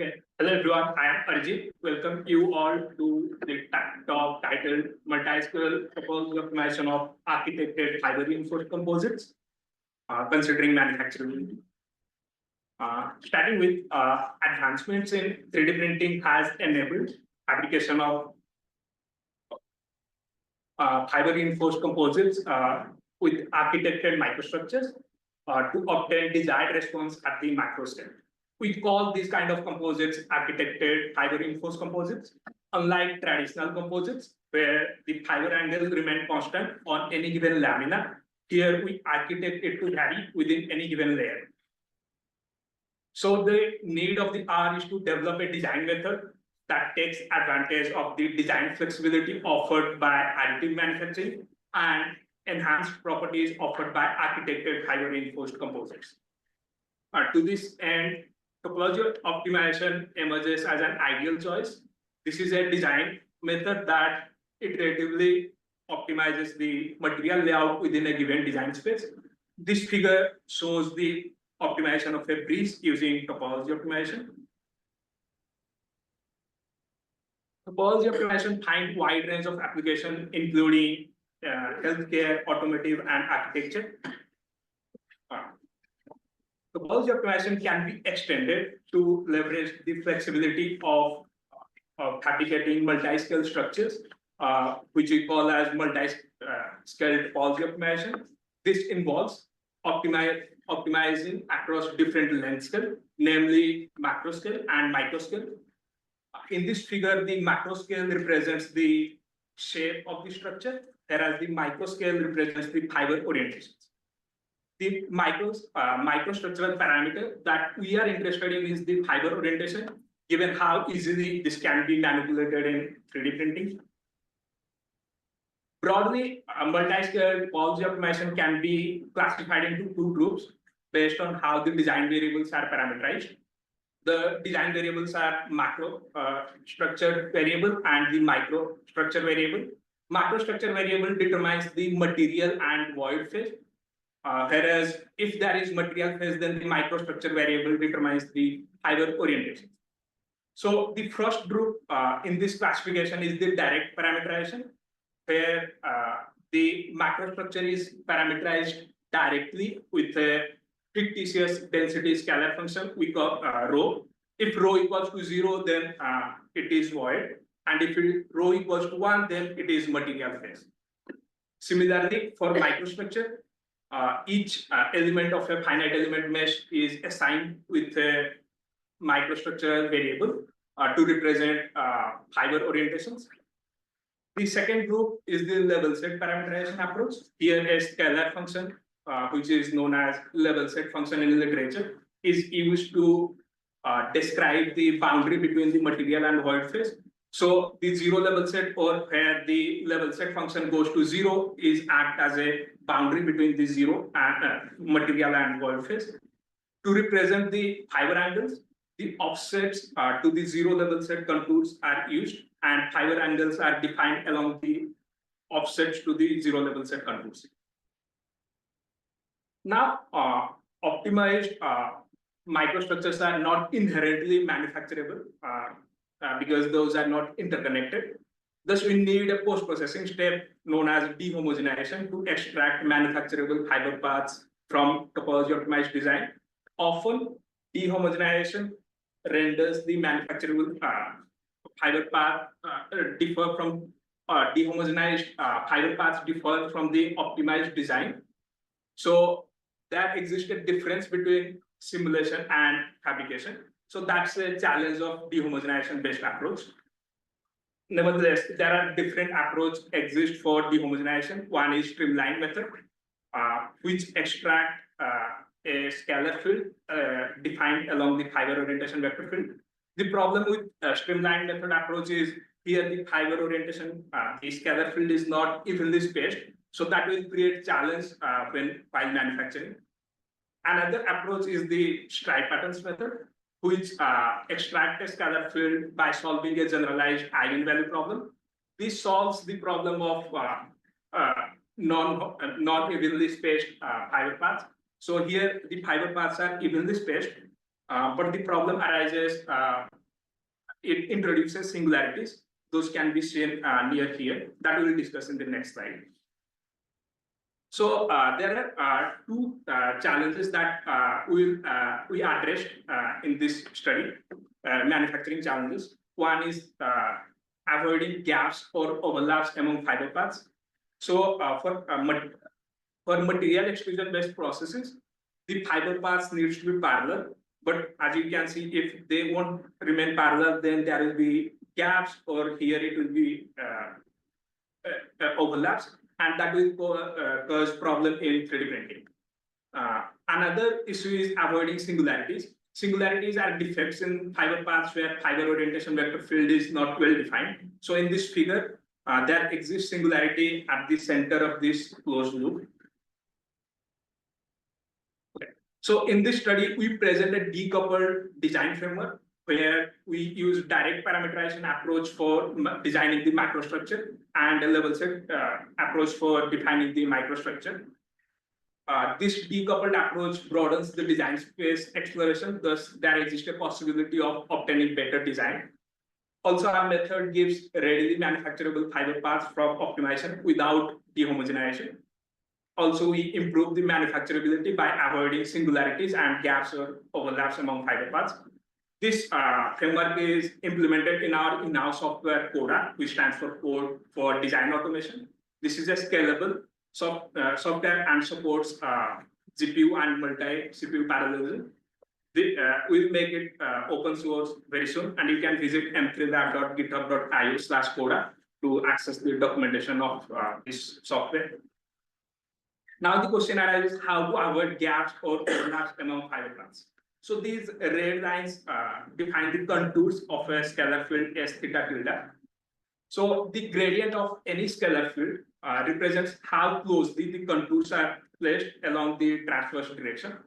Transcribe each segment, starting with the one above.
Okay. Hello everyone, I am Arjit. Welcome you all to the talk titled Multiscale Proposal Optimization of Architected Fiber Reinforced Composites, considering manufacturability. Starting with advancements in 3D printing has enabled application of fiber reinforced composites with architected microstructures to obtain desired response at the macro scale. We call these kind of composites architected fiber reinforced composites. Unlike traditional composites, where the fiber angles remain constant on any given lamina, here we architect it to vary within any given layer. So the need of the hour is to develop a design method that takes advantage of the design flexibility offered by additive manufacturing and enhanced properties offered by architected fiber reinforced composites. To this end, topology optimization emerges as an ideal choice. This is a design method that iteratively optimizes the material layout within a given design space. This figure shows the optimization of a breeze using topology optimization. Topology optimization finds wide range of application, including healthcare, automotive, and architecture. Topology optimization can be extended to leverage the flexibility of fabricating multi-scale structures, which we call as multi-scale topology optimization. This involves optimizing across different length scale, namely macro scale and micro scale. In this figure, the macro scale represents the shape of the structure, whereas the micro scale represents the fiber orientations. The microstructural parameter that we are interested in is the fiber orientation, given how easily this can be manipulated in 3D printing. Broadly, multi-scale topology optimization can be classified into two groups based on how the design variables are parameterized. The design variables are macro structure variable and the micro structure variable. Macro structure variable determines the material and void phase, whereas if there is material phase, then the microstructure variable determines the fiber orientation. So the first group in this classification is the direct parameterization, where the macrostructure is parameterized directly with a fictitious density scalar function we call rho. If rho equals to 0, then it is void. And if rho equals to 1, then it is material phase. Similarly, for microstructure, each element of a finite element mesh is assigned with a microstructural variable to represent fiber orientations. The second group is the level set parameterization approach. Here, a scalar function, which is known as level set function in literature, is used to describe the boundary between the material and void phase. So the zero level set, or where the level set function goes to 0, is act as a boundary between the zero and material and void phase. To represent the fiber angles, the offsets to the zero level set contours are used, and fiber angles are defined along the offsets to the zero level set contours. Now, optimized microstructures are not inherently manufacturable because those are not interconnected. Thus, we need a post-processing step known as dehomogenization to extract manufacturable fiber paths from topology optimized design. Often, dehomogenization renders the manufacturable fiber path differ from dehomogenized fiber paths differ from the optimized design. So there exists a difference between simulation and fabrication. So that's a challenge of dehomogenization based approach. Nevertheless, there are different approaches exist for dehomogenization. One is streamline method, which extract a scalar field defined along the fiber orientation vector field. The problem with streamline method approach is here the fiber orientation, the scalar field is not evenly spaced. So that will create challenge while manufacturing. Another approach is the stripe patterns method, which extract a scalar field by solving a generalized eigenvalue problem. This solves the problem of non-evenly spaced fiber paths. So here the fiber paths are evenly spaced. but the problem arises, it introduces singularities. Those can be seen near here. That we will discuss in the next slide. So there are two challenges that we addressed in this study, manufacturing challenges. One is avoiding gaps or overlaps among fiber paths. So for material extrusion-based processes, the fiber paths needs to be parallel. But as you can see, if they won't remain parallel, then there will be gaps, or here it will be overlaps, and that will cause problem in 3D printing. Another issue is avoiding singularities. Singularities are defects in fiber paths where fiber orientation vector field is not well defined. So in this figure, there exists singularity at the center of this closed loop. So in this study, we present a decoupled design framework where we use direct parameterization approach for designing the macrostructure and a level set approach for defining the microstructure. This decoupled approach broadens the design space exploration, thus there exists a possibility of obtaining better design. Also, our method gives readily manufacturable fiber paths from optimization without dehomogenization. Also, we improve the manufacturability by avoiding singularities and gaps or overlaps among fiber paths. This framework is implemented in our in-house software CODA, which stands for Code for Design Automation. This is a scalable software and supports GPU and multi-CPU parallelism. We'll make it open source very soon, and you can visit m3lab.github.io/CODA to access the documentation of this software. Now the question arises how to avoid gaps or overlaps among fiber paths. So these red lines define the contours of a scalar field S theta tilde. So the gradient of any scalar field represents how closely the contours are placed along the transverse direction.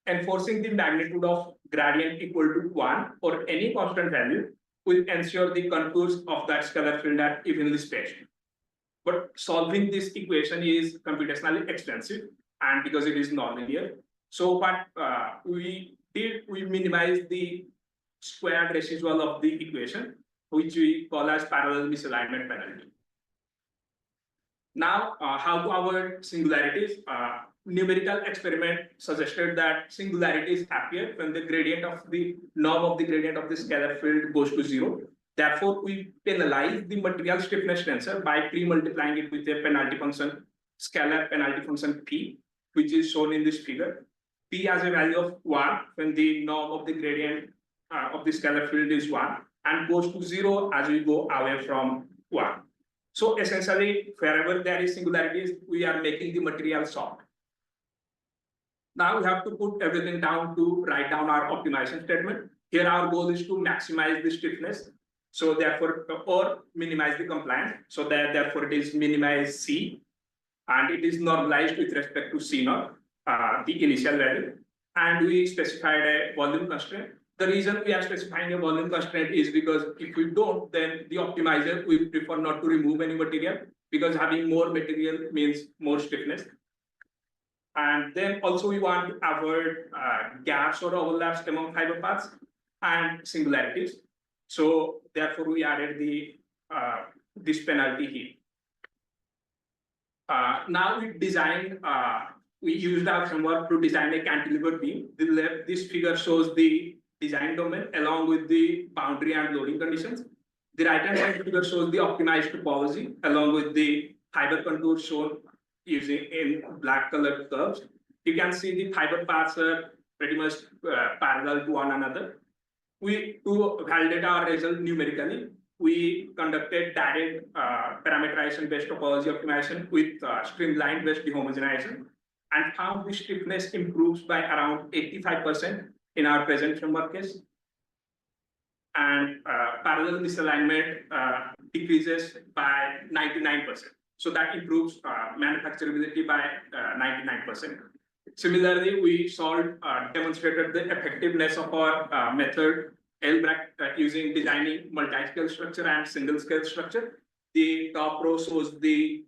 Enforcing the magnitude of gradient equal to 1 or any constant value will ensure the contours of that scalar field are evenly spaced. But solving this equation is computationally expensive, and because it is nonlinear. So what we did, we minimized the squared residual of the equation, which we call as parallel misalignment penalty. Now, how to avoid singularities? Numerical experiment suggested that singularities appear when the gradient of the norm of the gradient of the scalar field goes to 0. Therefore, we penalize the material stiffness tensor by pre-multiplying it with a penalty function, scalar penalty function P, which is shown in this figure. P has a value of 1 when the norm of the gradient of the scalar field is 1 and goes to 0 as we go away from 1. So essentially, wherever there is singularities, we are making the material soft. Now we have to put everything down to write down our optimization statement. Here our goal is to maximize the stiffness. So therefore, or minimize the compliance. So therefore it is minimize C, and it is normalized with respect to C naught, the initial value. And we specified a volume constraint. The reason we are specifying a volume constraint is because if we don't, then the optimizer will prefer not to remove any material, because having more material means more stiffness. And then also we want to avoid gaps or overlaps among fiber paths and singularities. So therefore we added the this penalty here. Now we designed, we used our framework to design a cantilever beam. This figure shows the design domain along with the boundary and loading conditions. The right-hand side figure shows the optimized topology along with the fiber contours shown using in black colored curves. You can see the fiber paths are pretty much parallel to one another. To validate our result numerically, we conducted direct parameterization-based topology optimization with streamline-based dehomogenization, and found the stiffness improves by around 85% in our present framework case. And parallel misalignment decreases by 99%. So that improves manufacturability by 99%. Similarly, we demonstrated the effectiveness of our method using designing multi-scale structure and single-scale structure. The top row shows the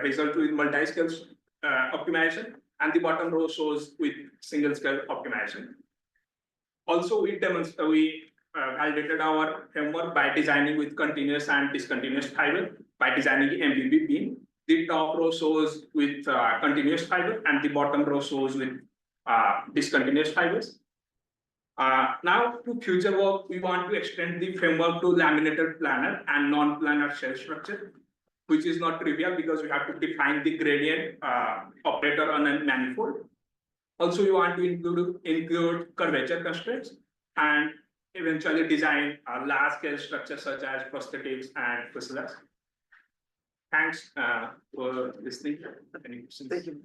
result with multi-scale optimization, and the bottom row shows with single-scale optimization. Also, we validated our framework by designing with continuous and discontinuous fiber, by designing the MBB beam. The top row shows with continuous fiber and the bottom row shows with discontinuous fibers. Now to future work, we want to extend the framework to laminated planar and non-planar shell structure, which is not trivial because we have to define the gradient operator on a manifold. Also, we want to include curvature constraints and eventually design large-scale structures such as prosthetics and fuselage. Thanks for listening. Any questions? Thank you.